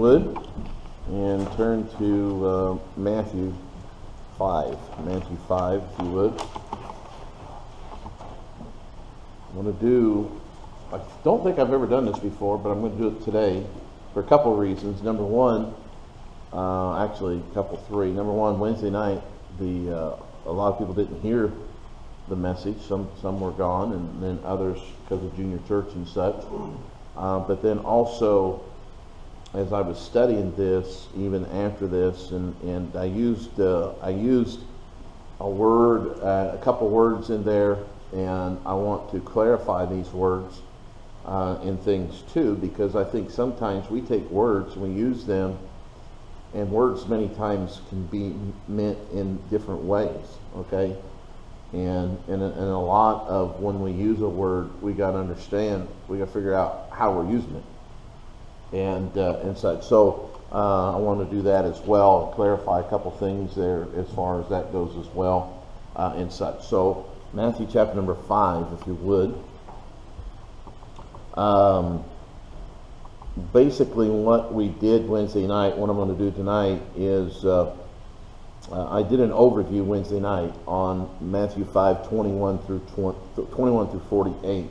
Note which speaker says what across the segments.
Speaker 1: would, and turn to Matthew 5. Matthew 5, if you would. I'm going to do, I don't think I've ever done this before, but I'm going to do it today for a couple of reasons. Number one, three. Number one, Wednesday night, a lot of people didn't hear the message. Some were gone, and then others because of junior church and such. But then also, as I was studying this, even after this, and I used a word, a couple words in there, and I want to clarify these words and things too, because I think sometimes we take words, we use them, and words many times can be meant in different ways, okay? And a lot of when we use a word, we got to understand, we got to figure out how we're using it and such. So I want to do that as well, clarify a couple things there as far as that goes as well and such. So Matthew chapter number 5, if you would. Basically what we did Wednesday night, what I'm going to do tonight is I did an overview Wednesday night on Matthew 5, 21 through 48.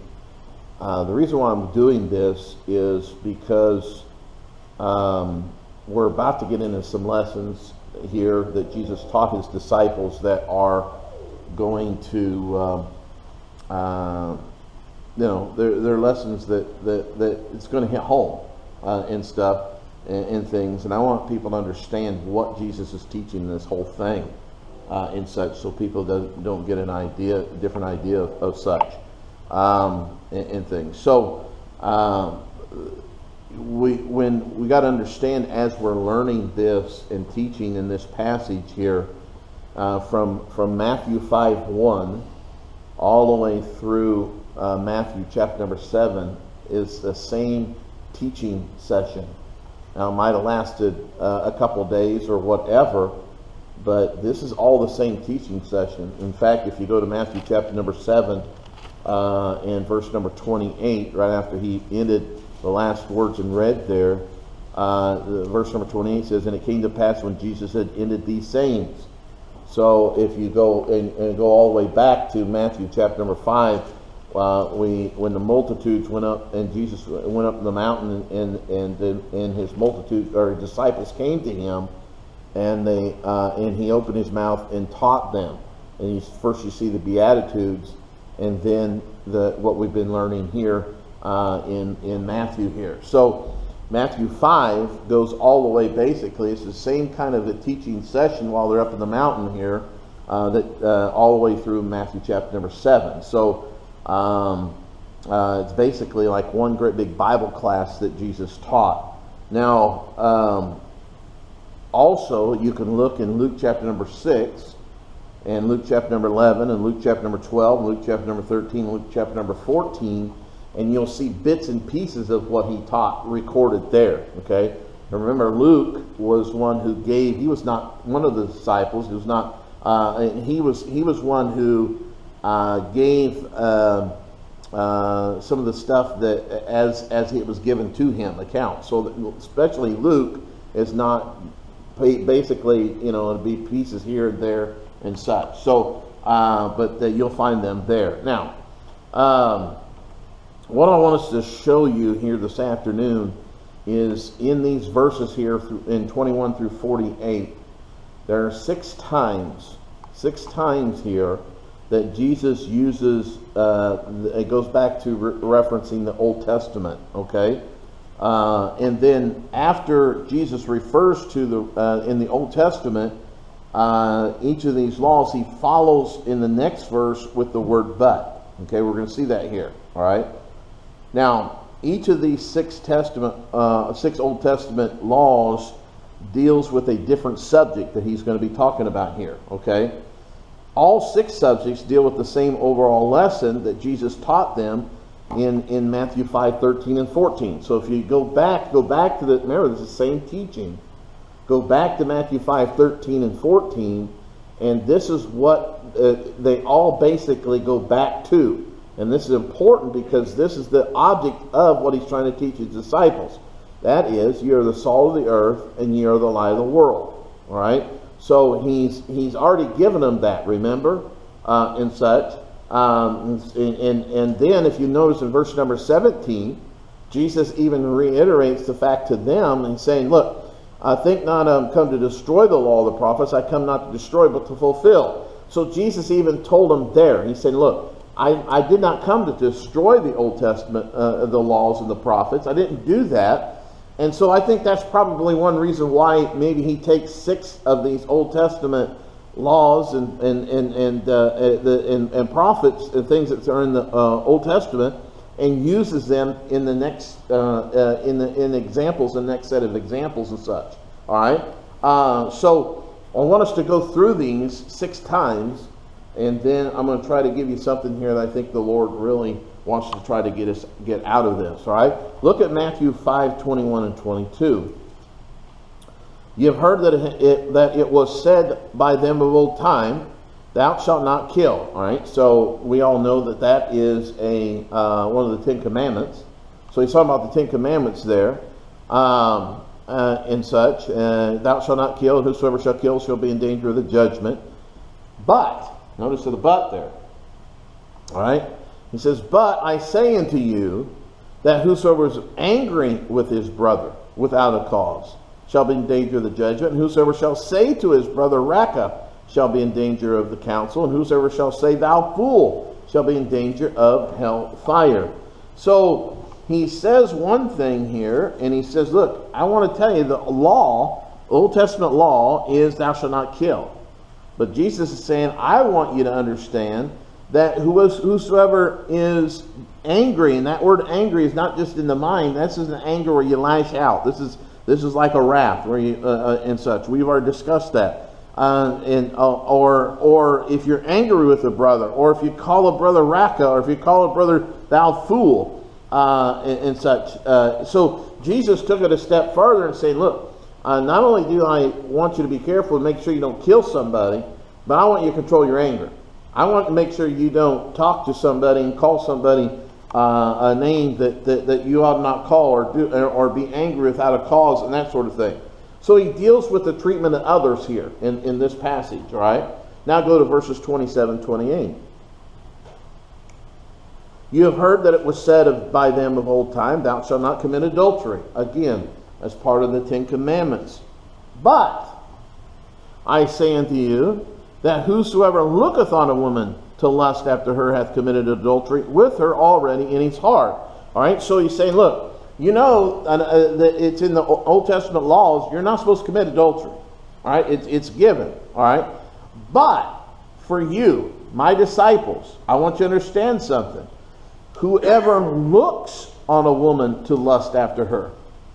Speaker 1: The reason why I'm doing this is because we're about to get into some lessons here that Jesus taught his disciples that are going to, they're lessons that it's going to hit home and stuff and things. And I want people to understand what Jesus is teaching in this whole thing and such, so people don't get a different idea of such and things. So we got to understand as we're learning this and teaching in this passage here from Matthew 5:1 all the way through Matthew chapter number 7 is the same teaching session. Now it might have lasted a couple days or whatever, but this is all the same teaching session. In fact, if you go to Matthew chapter number 7 and verse number 28, right after he ended the last words and read there, verse number 28 says, "And it came to pass when Jesus had ended these sayings." So if you go and go all the way back to Matthew chapter number 5, when the multitudes went up and Jesus went up the mountain and his multitude or his disciples came to him, and he opened his mouth and taught them. And first you see the Beatitudes, and then what we've been learning here in Matthew here. So Matthew 5 goes all the way, basically it's the same kind of a teaching session while they're up in the mountain here, all the way through Matthew chapter number 7. So it's basically like one great big Bible class that Jesus taught. Now, also you can look in Luke chapter number 6, and Luke chapter number 11, and Luke chapter number 12, and Luke chapter number 13, and Luke chapter number 14, and you'll see bits and pieces of what he taught recorded there. Okay, and remember, Luke was one who gave. He was not one of the disciples. He was not. He was one who gave some of the stuff that as it was given to him, account. So especially Luke is not basically, it'll be pieces here and there and such. So, but you'll find them there. Now, what I want us to show you here this afternoon is in these verses here in 21 through 48, there are six times here that Jesus uses, it goes back to referencing the Old Testament, okay? And then after Jesus refers to in the Old Testament, each of these laws, he follows in the next verse with the word but. Okay, we're going to see that here, all right? Now, each of these six Old Testament laws deals with a different subject that he's going to be talking about here, okay? All six subjects deal with the same overall lesson that Jesus taught them in Matthew 5, 13, and 14. So if you go back to remember, this is the same teaching. Go back to Matthew 5, 13, and 14, and this is what they all basically go back to. And this is important because this is the object of what he's trying to teach his disciples. That is, you are the salt of the earth, and you are the light of the world. All right? So he's already given them that, remember? And such. And then if you notice in verse number 17, Jesus even reiterates the fact to them and saying, look, I think not I'm come to destroy the law of the prophets. I come not to destroy, but to fulfill. So Jesus even told them there. He said, look, I did not come to destroy the Old Testament, the laws and the prophets. I didn't do that. And so I think that's probably one reason why maybe he takes 6 of these Old Testament laws and prophets and things that are in the Old Testament and uses them in the next in examples, the next set of examples and such. All right. So I want us to go through these 6 times, and then I'm going to try to give you something here that I think the Lord really wants to try to get out of this. All right. Look at Matthew 5:21 and 22. You have heard that it was said by them of old time, thou shalt not kill. All right. So we all know that is one of the 10 Commandments. So he's talking about the 10 Commandments there, and such. Thou shalt not kill. Whosoever shall kill shall be in danger of the judgment. But notice the but there. All right. He says, but I say unto you that whosoever is angry with his brother without a cause shall be in danger of the judgment. And whosoever shall say to his brother, Raca, shall be in danger of the council. And whosoever shall say, thou fool, shall be in danger of hell fire. So he says one thing here, and he says, look, I want to tell you the law, Old Testament law, is thou shalt not kill. But Jesus is saying, I want you to understand that whosoever is angry, and that word angry is not just in the mind, that's an anger where you lash out. This is like a wrath where you and such. We've already discussed that. Or if you're angry with a brother, or if you call a brother Raca, or if you call a brother thou fool, and such. So Jesus took it a step further and said, look, not only do I want you to be careful and make sure you don't kill somebody, but I want you to control your anger. I want to make sure you don't talk to somebody and call somebody a name that you ought not call, or be angry without a cause, and that sort of thing. So he deals with the treatment of others here in this passage. All right. Now go to verses 27, 28. You have heard that it was said by them of old time, thou shalt not commit adultery. Again, as part of the 10 Commandments. But I say unto you, that whosoever looketh on a woman to lust after her hath committed adultery with her already in his heart. All right, so he's saying, look, you know, it's in the Old Testament laws, you're not supposed to commit adultery. All right, it's given. All right, but for you, my disciples, I want you to understand something. Whoever looks on a woman to lust after her.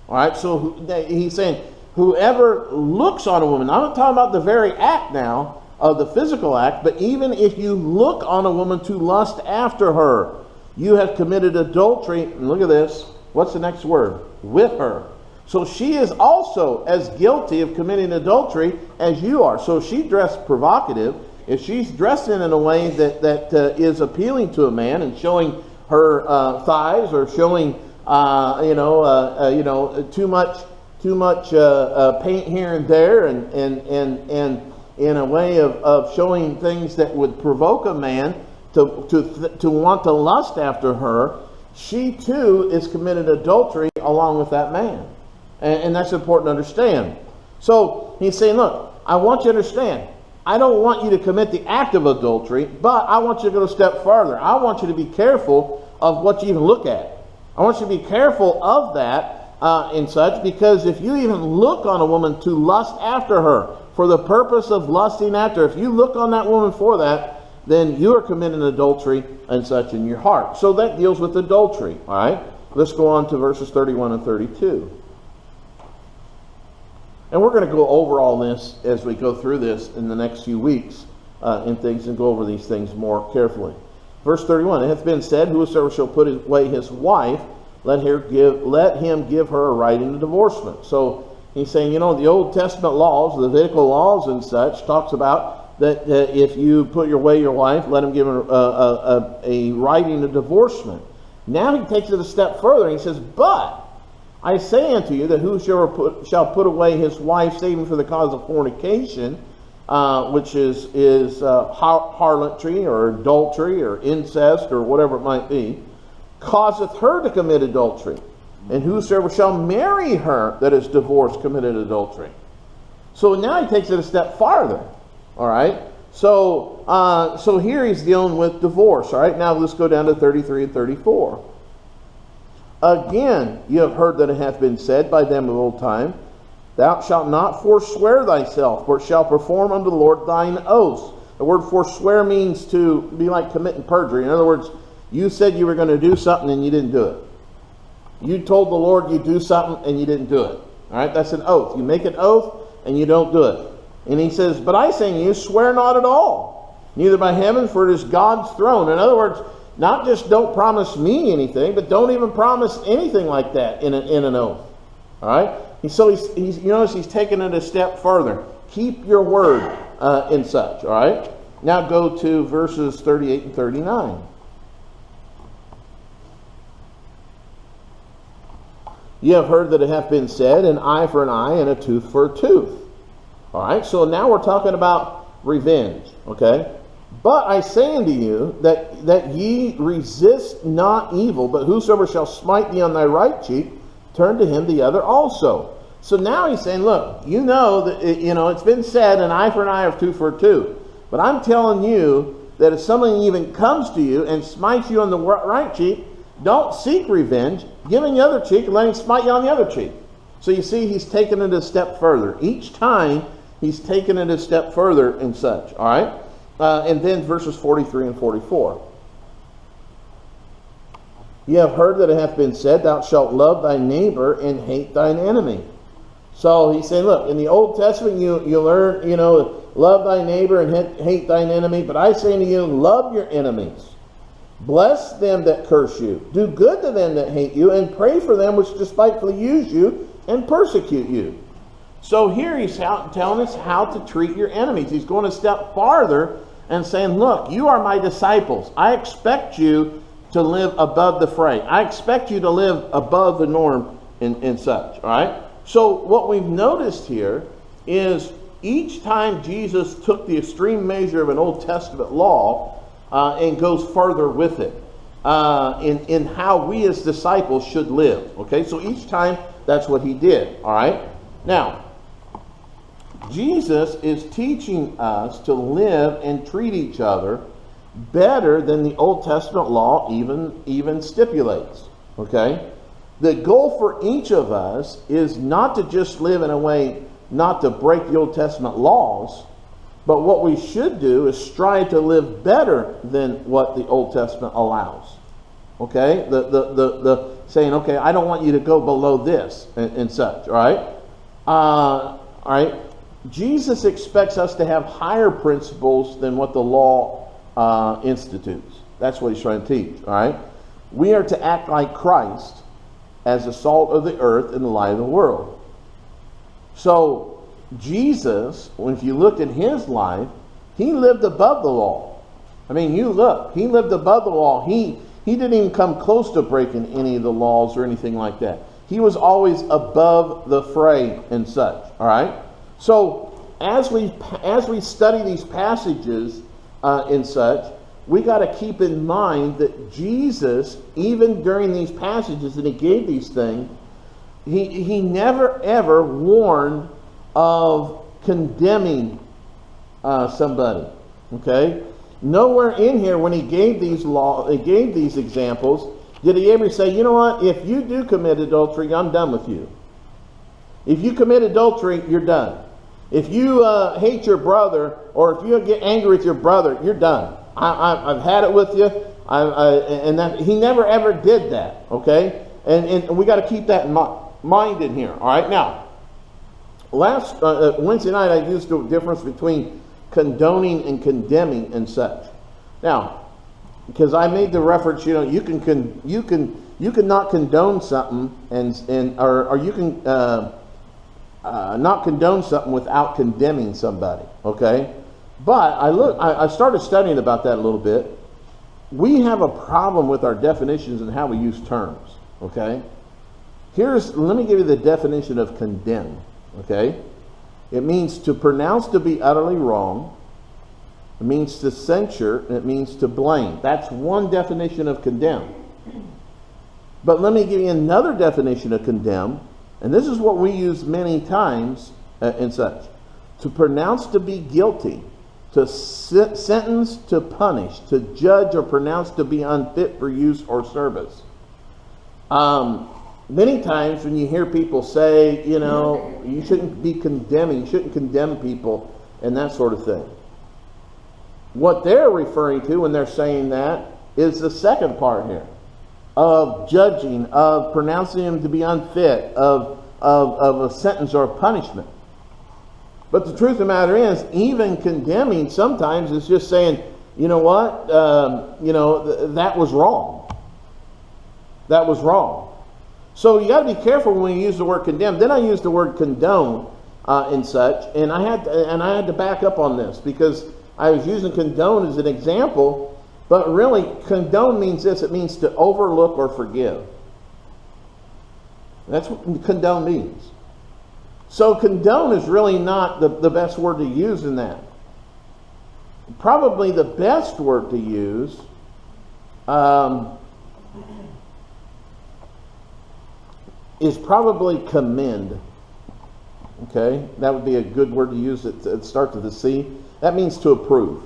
Speaker 1: All right, so he's saying, whoever looks on a woman, I'm not talking about the very act now, of the physical act, but even if you look on a woman to lust after her, you have committed adultery. And look at this. What's the next word? With her. So she is also as guilty of committing adultery as you are. So if she dressed provocative, if she's dressed in a way that is appealing to a man and showing her thighs, or showing too much paint here and there, and in a way of showing things that would provoke a man to want to lust after her, she too is committed adultery along with that man. And that's important to understand. So he's saying, look, I want you to understand, I don't want you to commit the act of adultery, but I want you to go a step further. I want you to be careful of what you even look at. I want you to be careful of that and such, because if you even look on a woman to lust after her, for the purpose of lusting after, if you look on that woman for that, then you are committing adultery and such in your heart. So that deals with adultery. All right. Let's go on to verses 31 and 32. And we're going to go over all this as we go through this in the next few weeks and go over these things more carefully. Verse 31, it hath been said, whosoever shall put away his wife, let him give her a right in the divorcement. So he's saying, the Old Testament laws, the Levitical laws and such, talks about that if you put away your wife, let him give her a right in the divorcement. Now he takes it a step further. And he says, but I say unto you that whosoever shall put away his wife, saving for the cause of fornication, which is harlotry or adultery or incest or whatever it might be, causeth her to commit adultery. And whosoever shall marry her that is divorced committed adultery. So now he takes it a step farther. All right. So here he's dealing with divorce. All right. Now let's go down to 33 and 34. Again, you have heard that it hath been said by them of old time, thou shalt not forswear thyself, but shalt perform unto the Lord thine oaths. The word forswear means to be like committing perjury. In other words, you said you were going to do something and you didn't do it. You told the Lord you'd do something and you didn't do it. All right, that's an oath. You make an oath and you don't do it. And he says, but I say to you, swear not at all, neither by heaven, for it is God's throne. In other words, not just don't promise me anything, but don't even promise anything like that in an oath. All right. So he's you notice he's taking it a step further. Keep your word and such. All right. Now go to verses 38 and 39. You have heard that it hath been said, an eye for an eye and a tooth for a tooth. All right, so now we're talking about revenge, okay? But I say unto you that ye resist not evil, but whosoever shall smite thee on thy right cheek, turn to him the other also. So now he's saying, look, you know that it's been said, an eye for an eye or tooth for a tooth. But I'm telling you that if someone even comes to you and smites you on the right cheek, don't seek revenge. Give him the other cheek and let him smite you on the other cheek. So you see, he's taken it a step further. Each time, he's taken it a step further and such. All right? And then verses 43 and 44. You have heard that it hath been said, thou shalt love thy neighbor and hate thine enemy. So he's saying, look, in the Old Testament, you learn, love thy neighbor and hate thine enemy. But I say to you, love your enemies. Bless them that curse you. Do good to them that hate you, and pray for them which despitefully use you and persecute you. So here he's telling us how to treat your enemies. He's going a step farther and saying, look, you are my disciples. I expect you to live above the fray. I expect you to live above the norm and such. All right? So what we've noticed here is each time Jesus took the extreme measure of an Old Testament law and goes further with it in how we as disciples should live. Okay, so each time that's what he did. All right. Now, Jesus is teaching us to live and treat each other better than the Old Testament law even stipulates. Okay, the goal for each of us is not to just live in a way not to break the Old Testament laws. But what we should do is strive to live better than what the Old Testament allows. Okay? The saying, okay, I don't want you to go below this and such. All right? All right? Jesus expects us to have higher principles than what the law institutes. That's what he's trying to teach. All right? We are to act like Christ as the salt of the earth and the light of the world. So, Jesus, if you looked at his life, he lived above the law. I mean, you look, he lived above the law. He didn't even come close to breaking any of the laws or anything like that. He was always above the fray and such. All right. So as we study these passages and such, we got to keep in mind that Jesus, even during these passages that he gave these things, he never ever warned of condemning somebody. Okay? Nowhere in here when he gave these examples, did he ever say, you know what, if you do commit adultery, I'm done with you. If you commit adultery, you're done. If you hate your brother, or if you get angry with your brother, you're done. I've had it with you. He never ever did that. Okay? And we got to keep that in mind in here. All right? Now, last Wednesday night, I used the difference between condoning and condemning and such. Now, because I made the reference, you can not condone something or you can not condone something without condemning somebody. Okay, but I started studying about that a little bit. We have a problem with our definitions and how we use terms. Okay. Let me give you the definition of condemn, okay? It means to pronounce to be utterly wrong. It means to censure, and it means to blame. That's one definition of condemn. But let me give you another definition of condemn, and this is what we use many times and such. To pronounce to be guilty, to sentence to punish, to judge or pronounce to be unfit for use or service. Many times when you hear people say, you shouldn't be condemning, you shouldn't condemn people, and that sort of thing. What they're referring to when they're saying that is the second part here, of judging, of pronouncing him to be unfit, of a sentence or a punishment. But the truth of the matter is, even condemning sometimes is just saying, you know what, that was wrong. That was wrong. So you got to be careful when you use the word condemn. Then I used the word condone and such, and I had to back up on this because I was using condone as an example, but really condone means this: it means to overlook or forgive. That's what condone means. So condone is really not the best word to use in that. Probably the best word to use is probably commend. Okay, that would be a good word to use. It starts with a C. That means to approve.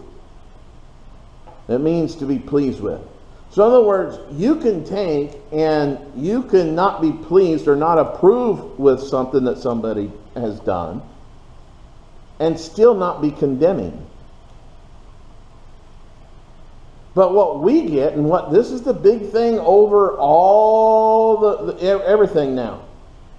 Speaker 1: It means to be pleased with. So in other words, you can take and you can not be pleased or not approve with something that somebody has done and still not be condemning. But what we get, and this is the big thing over all everything now,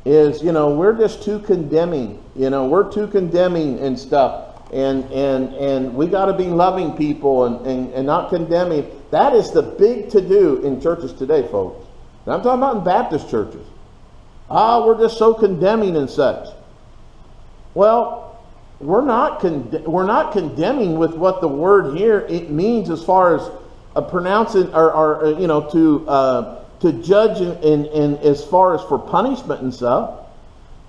Speaker 1: is we're just too condemning. We're too condemning and stuff. And we got to be loving people and not condemning. That is the big to-do in churches today, folks. And I'm talking about in Baptist churches. We're just so condemning and such. Well, we're not condemning with what the word here it means as far as pronouncing or to judge and as far as for punishment and stuff.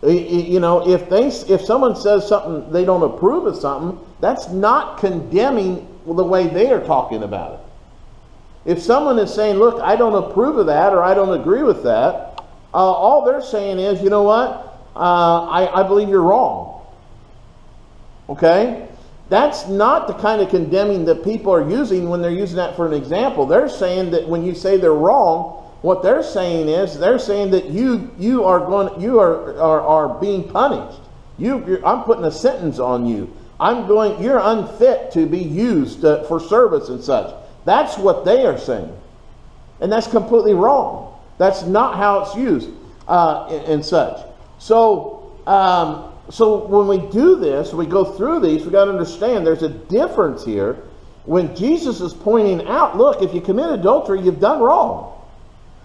Speaker 1: If someone says something they don't approve of something, that's not condemning the way they are talking about it. If someone is saying, look, I don't approve of that or I don't agree with that, all they're saying is, you know what, I believe you're wrong. Okay? That's not the kind of condemning that people are using when they're using that for an example. They're saying that when you say they're wrong, what they're saying is they're saying that you are being punished. I'm putting a sentence on you. You're unfit to be used for service and such. That's what they are saying, and that's completely wrong. That's not how it's used and such. So when we do this, we go through these. We got to understand there's a difference here. When Jesus is pointing out, look, if you commit adultery, you've done wrong.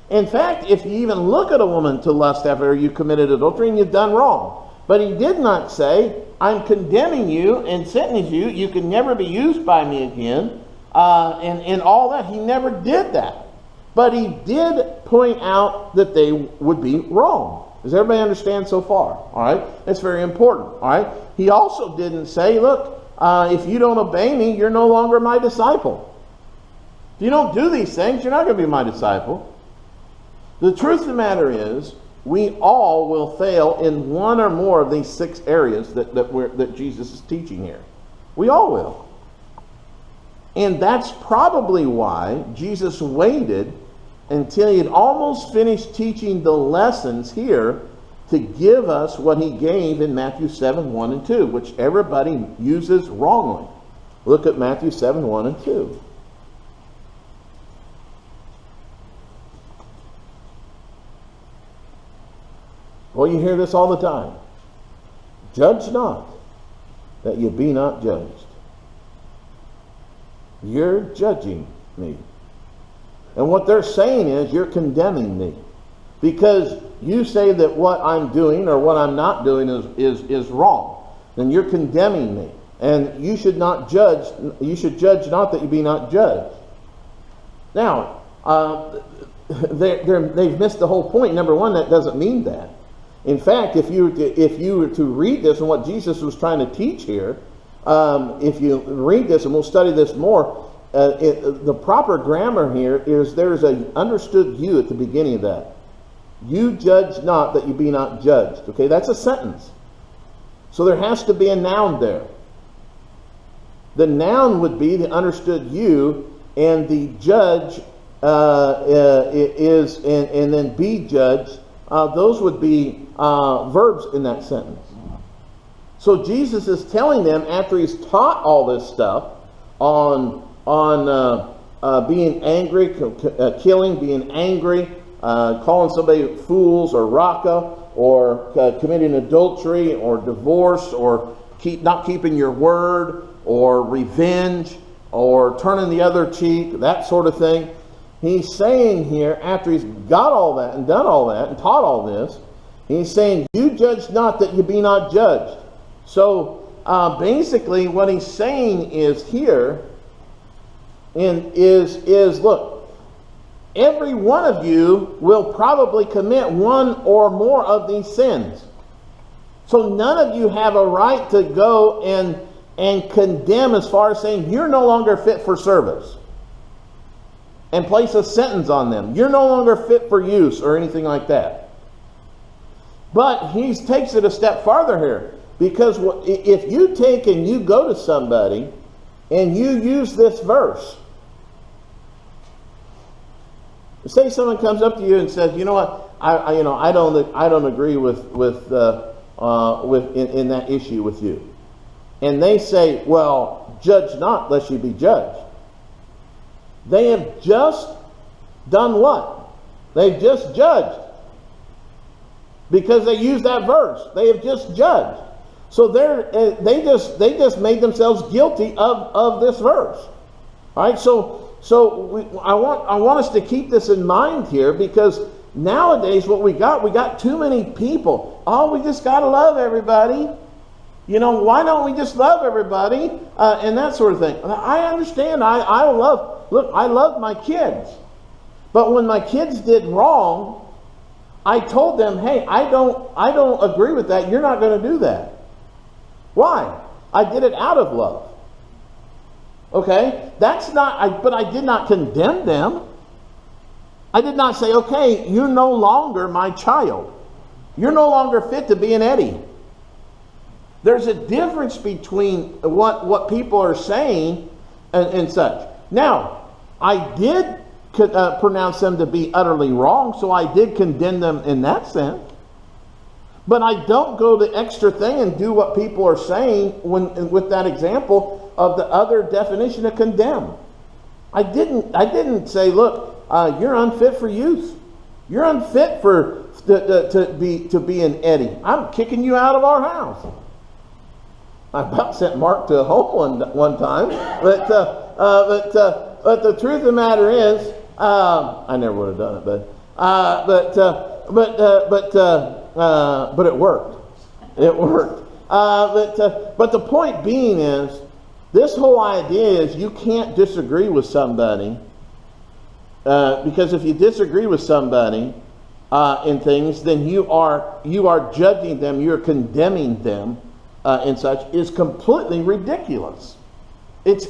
Speaker 1: In fact, if you even look at a woman to lust after her, you committed adultery and you've done wrong. But he did not say, I'm condemning you and sentencing you. You can never be used by me again. And all that. He never did that. But he did point out that they would be wrong. Does everybody understand so far? All right. That's very important. All right. He also didn't say, look, if you don't obey me, you're no longer my disciple. If you don't do these things, you're not going to be my disciple. The truth of the matter is, we all will fail in one or more of these 6 areas that Jesus is teaching here. We all will. And that's probably why Jesus waited until he had almost finished teaching the lessons here to give us what he gave in Matthew 7, 1 and 2, which everybody uses wrongly. Look at Matthew 7, 1 and 2. Well, you hear this all the time. Judge not, that you be not judged. You're judging me. And what they're saying is you're condemning me. Because you say that what I'm doing or what I'm not doing is wrong. Then you're condemning me. And you should not judge. You should judge not that you be not judged. Now, they've missed the whole point. Number one, that doesn't mean that. In fact, if you were to read this and what Jesus was trying to teach here, if you read this, and we'll study this more, the proper grammar here is there's an understood you at the beginning of that. You judge not that you be not judged. Okay, that's a sentence. So there has to be a noun there. The noun would be the understood you, and the judge is, and then be judged. Those would be verbs in that sentence. So Jesus is telling them, after he's taught all this stuff on being angry, killing, being angry, calling somebody fools or raka, or committing adultery or divorce, or not keeping your word, or revenge, or turning the other cheek, that sort of thing. He's saying here, after he's got all that and done all that and taught all this, he's saying, you judge not that you be not judged. So basically what he's saying is here, is look, every one of you will probably commit one or more of these sins. So none of you have a right to go and condemn, as far as saying you're no longer fit for service, and place a sentence on them. You're no longer fit for use or anything like that. But he takes it a step farther here, because if you take and you go to somebody and you use this verse, say someone comes up to you and says, you know what, I don't agree with in that issue with you, and they say, well, judge not lest you be judged. They have just done what? They've just judged, because they use that verse. They have just judged. So they just made themselves guilty of this verse. All right. I want us to keep this in mind here, because nowadays what we got too many people. Oh, we just got to love everybody. You know, why don't we just love everybody and that sort of thing? I understand. I love my kids, but when my kids did wrong, I told them, hey, I don't agree with that. You're not going to do that. Why? I did it out of love. Okay, but I did not condemn them. I did not say, okay, you're no longer my child. You're no longer fit to be an Eddy. There's a difference between what people are saying and such. Now, I did pronounce them to be utterly wrong, so I did condemn them in that sense. But I don't go the extra thing and do what people are saying with that example of the other definition of condemn. I didn't say, look, you're unfit for use. You're unfit to be an Eddy. I'm kicking you out of our house. I about sent Mark to a home one time, but the truth of the matter is, I never would have done it, but it worked. It worked. But the point being is, this whole idea is you can't disagree with somebody, because if you disagree with somebody in things, then you are judging them, you're condemning them, and such, is completely ridiculous. It's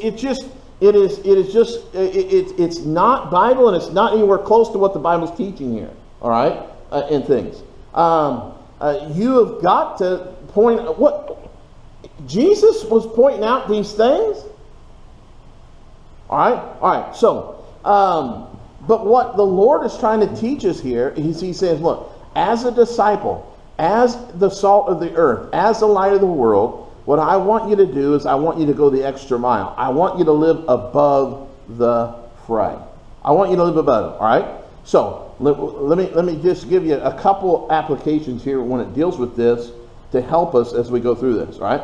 Speaker 1: not Bible, and it's not anywhere close to what the Bible's teaching here. All right, in things. You have got to point what Jesus was pointing out these things. All right. So, but what the Lord is trying to teach us here is He says, look, as a disciple, as the salt of the earth, as the light of the world, what I want you to do is I want you to go the extra mile. I want you to live above the fray. I want you to live above it. All right. So let me just give you a couple applications here when it deals with this to help us as we go through this. All right.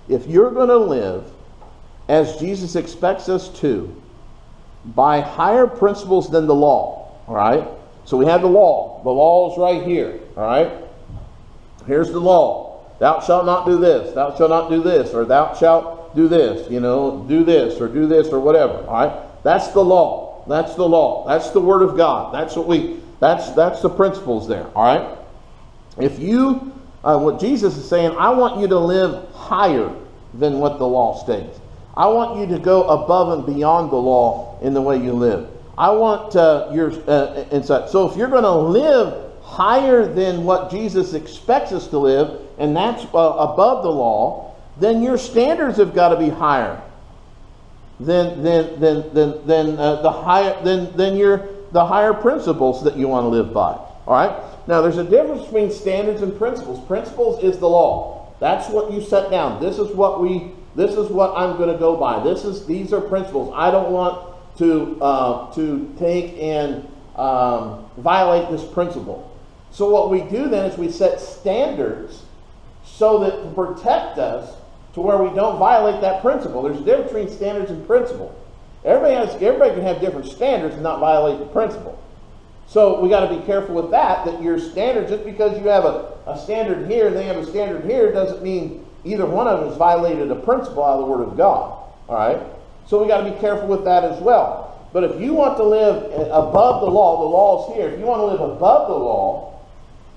Speaker 1: If you're going to live as Jesus expects us to, by higher principles than the law. All right. So we have the law. The law is right here. All right. Here's the law. Thou shalt not do this. Thou shalt not do this. Or thou shalt do this. You know, do this or whatever. All right. That's the law. That's the law. That's the Word of God. That's the principles there. All right. If you, what Jesus is saying, I want you to live higher than what the law states. I want you to go above and beyond the law in the way you live. I want your insight. So if you're going to live higher than what Jesus expects us to live, and that's above the law, then your standards have got to be higher than the higher principles that you want to live by. All right. Now, there's a difference between standards and principles. Principles is the law. That's what you set down. This is what I'm going to go by. These are principles. I don't want to take and violate this principle. So what we do then is we set standards so that to protect us to where we don't violate that principle. There's a difference between standards and principle. Everybody can have different standards and not violate the principle. So we got to be careful with that your standard, just because you have a standard here and they have a standard here, doesn't mean either one of them has violated a principle out of the Word of God. All right? So we got to be careful with that as well. But if you want to live above the law is here. If you want to live above the law,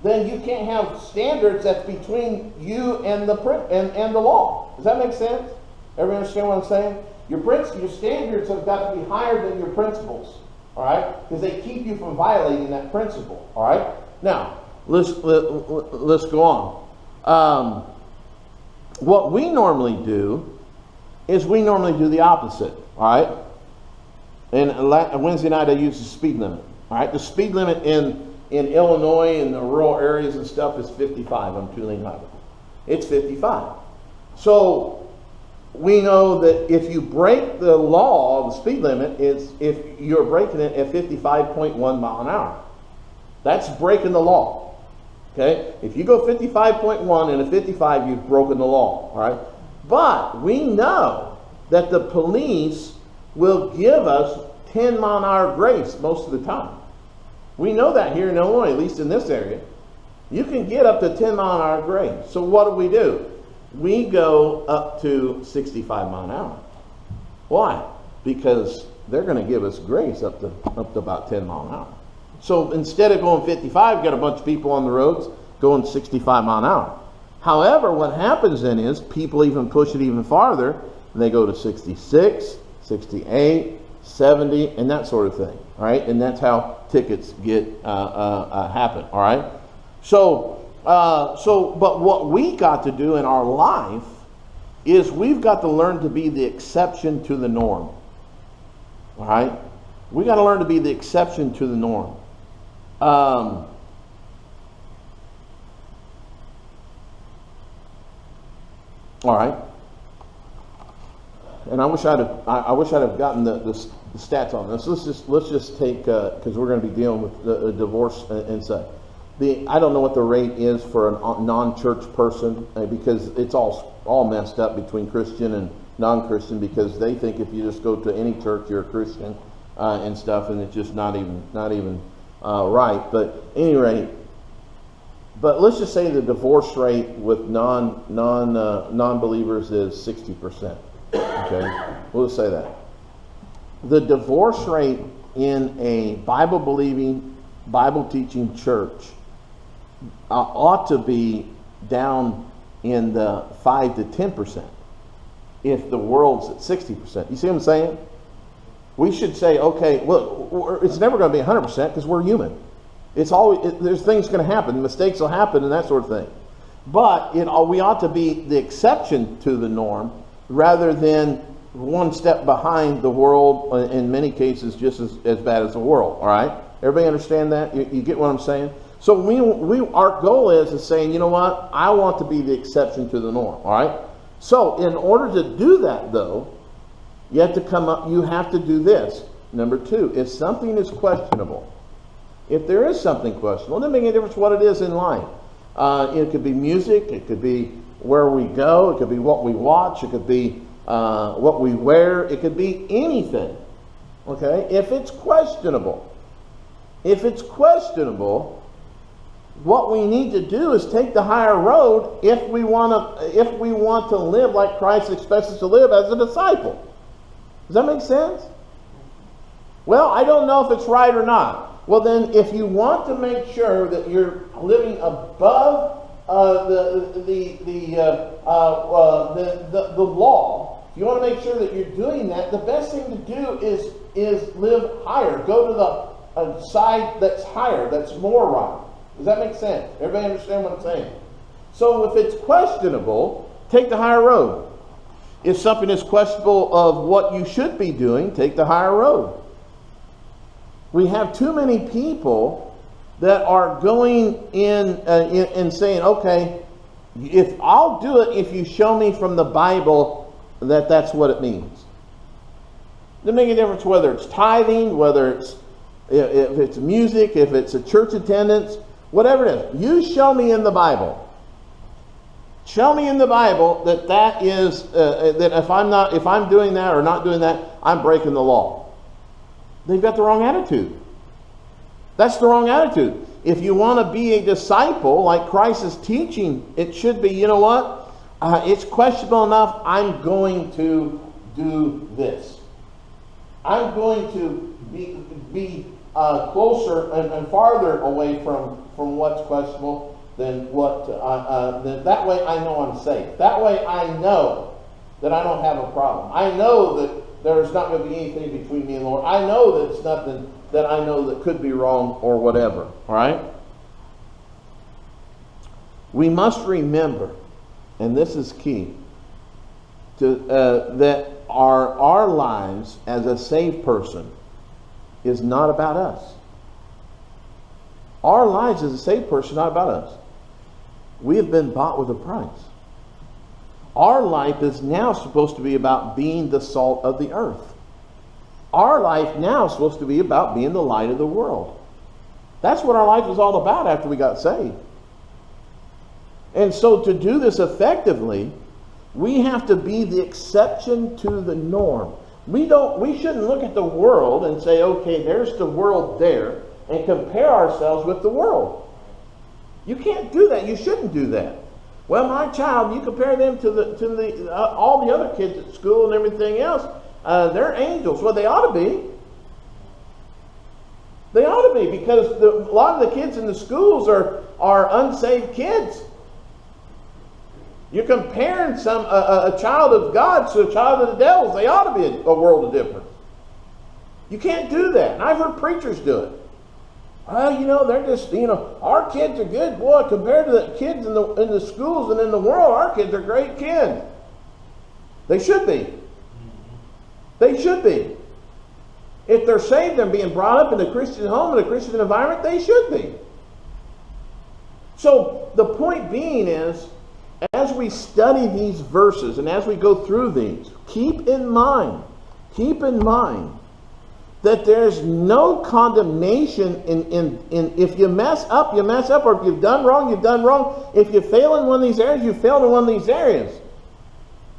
Speaker 1: then you can't have standards that's between you and the law. Does that make sense? Everybody understand what I'm saying? Your standards have got to be higher than your principles. All right? Because they keep you from violating that principle. All right? Now, let's go on. What we normally do is we normally do the opposite. All right? And Wednesday night I used the speed limit. All right? The speed limit in Illinois and the rural areas and stuff is 55 on two-lane highway. It's 55. So we know that if you break the law, the speed limit, is if you're breaking it at 55.1 mile an hour. That's breaking the law. Okay? If you go 55.1 and a 55, you've broken the law. All right? But we know that the police will give us 10 mile an hour grace most of the time. We know that here in Illinois, at least in this area. You can get up to 10 mile an hour grace. So what do? We go up to 65 mile an hour. Why? Because they're going to give us grace up to about 10 mile an hour. So instead of going 55, you've got a bunch of people on the roads going 65 mile an hour. However, what happens then is people even push it even farther. And they go to 66, 68, 70, and that sort of thing. All right, and that's how tickets get happen. All right, but what we got to do in our life is we've got to learn to be the exception to the norm. All right, we got to learn to be the exception to the norm. All right. And I wish I'd have gotten the stats on this. Let's just take because we're going to be dealing with the divorce and such. I don't know what the rate is for a non-church person because it's all messed up between Christian and non-Christian, because they think if you just go to any church you're a Christian and stuff, and it's just not even right. But at any rate, but let's just say the divorce rate with non-believers is 60%. Okay, we'll just say that. The divorce rate in a Bible-believing, Bible-teaching church ought to be down in the 5 to 10% if the world's at 60%. You see what I'm saying? We should say, okay, well, it's never going to be 100% because we're human. It's always there's things going to happen, mistakes will happen, and that sort of thing. But we ought to be the exception to the norm, rather than one step behind the world, in many cases just as bad as the world. All right? Everybody understand that? You get what I'm saying? So our goal is saying, you know what? I want to be the exception to the norm. All right? So in order to do that, though, you have to do this. Number 2, if something is questionable, if there is something questionable, it doesn't make any difference what it is in life. It could be music, it could be where we go, it could be what we watch, it could be what we wear, it could be anything. Okay? If it's questionable, what we need to do is take the higher road if we want to live like Christ expects us to live as a disciple. Does that make sense? Well, I don't know if it's right or not. Well, then, if you want to make sure that you're living above the law, if you want to make sure that you're doing that, the best thing to do is live higher. Go to the side that's higher, that's more right. Does that make sense? Everybody understand what I'm saying? So if it's questionable, take the higher road. If something is questionable of what you should be doing, take the higher road. We have too many people that are going in and saying, okay, if I'll do it if you show me from the Bible that that's what it means. It doesn't make a difference whether it's tithing, whether it's if it's music, if it's a church attendance, whatever it is. You show me in the Bible. Show me in the Bible that is that if I'm doing that or not doing that, I'm breaking the law. They've got the wrong attitude. That's the wrong attitude. If you want to be a disciple like Christ is teaching, it should be, you know what? It's questionable enough. I'm going to do this. I'm going to be closer and farther away from what's questionable than what. That way I know I'm safe. That way I know that I don't have a problem. I know that there's not going to be anything between me and the Lord. I know that it's nothing that I know that could be wrong or whatever. All right? We must remember, and this is key, that our lives as a saved person is not about us. Our lives as a saved person is not about us. We have been bought with a price. Our life is now supposed to be about being the salt of the earth. Our life now is supposed to be about being the light of the world. That's what our life was all about after we got saved. And so to do this effectively, we have to be the exception to the norm. We shouldn't look at the world and say, okay, there's the world there, and compare ourselves with the world. You can't do that. You shouldn't do that. Well, my child, you compare them to all the other kids at school and everything else. They're angels. Well, they ought to be. They ought to be, because a lot of the kids in the schools are unsaved kids. You're comparing a child of God to a child of the devils. They ought to be a world of difference. You can't do that. And I've heard preachers do it. Well, they're just, our kids are good. Boy, compared to the kids in the schools and in the world, our kids are great kids. They should be. They should be. If they're saved, they're being brought up in a Christian home, in a Christian environment, they should be. So the point being is, as we study these verses and as we go through these, keep in mind that there's no condemnation in if you mess up, you mess up, or if you've done wrong, you've done wrong. If you fail in one of these areas, you failed in one of these areas.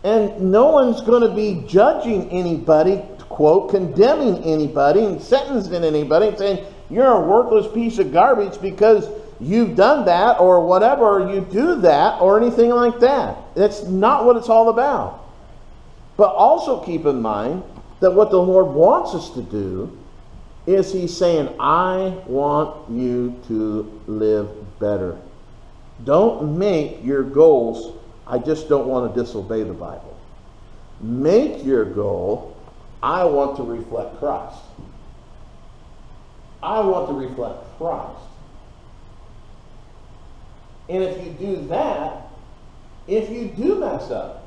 Speaker 1: And no one's going to be judging anybody, quote, condemning anybody and sentencing anybody and saying, you're a worthless piece of garbage because you've done that or whatever, or you do that or anything like that. That's not what it's all about. But also keep in mind that what the Lord wants us to do is He's saying, I want you to live better. Don't make your goals, I just don't want to disobey the Bible. Make your goal, I want to reflect Christ. I want to reflect Christ. And if you do that, if you do mess up,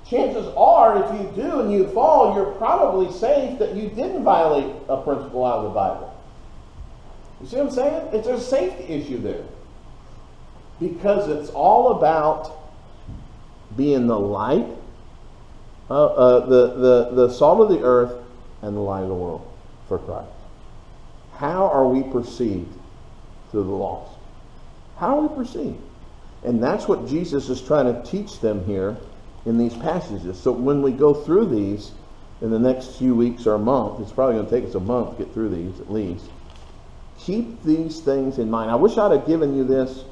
Speaker 1: chances are, if you do and you fall, you're probably safe that you didn't violate a principle out of the Bible. You see what I'm saying? It's a safety issue there. Because it's all about being the light, the salt of the earth, and the light of the world for Christ. How are we perceived through the lost? How are we perceived? And that's what Jesus is trying to teach them here in these passages. So when we go through these in the next few weeks or a month, it's probably going to take us a month to get through these at least. Keep these things in mind. I wish I'd have given you this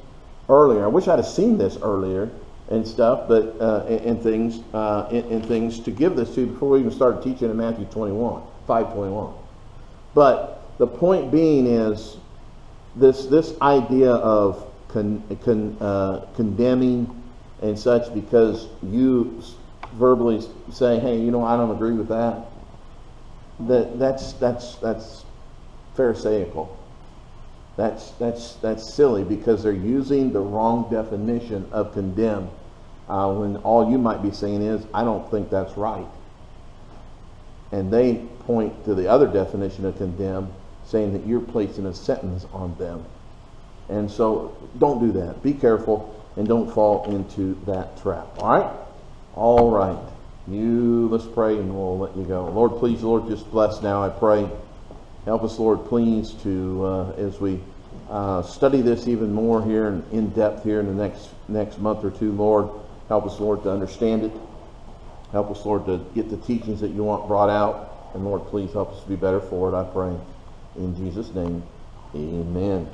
Speaker 1: earlier. I wish I'd have seen this earlier and stuff, but and things to give this to you before we even started teaching in Matthew 21. 5:21. But the point being is this idea of condemning and such because you verbally say, hey, you know, I don't agree with that. That's pharisaical. That's silly, because they're using the wrong definition of condemn, when all you might be saying is, I don't think that's right. And they point to the other definition of condemn, saying that you're placing a sentence on them. And so don't do that. Be careful and don't fall into that trap. All right? All right. Let's pray and we'll let you go. Lord, please, Lord, just bless now, I pray. Help us, Lord, please, to as we study this even more here in depth here in the next month or two, Lord. Help us, Lord, to understand it. Help us, Lord, to get the teachings that you want brought out. And Lord, please help us to be better for it, I pray. In Jesus' name, amen.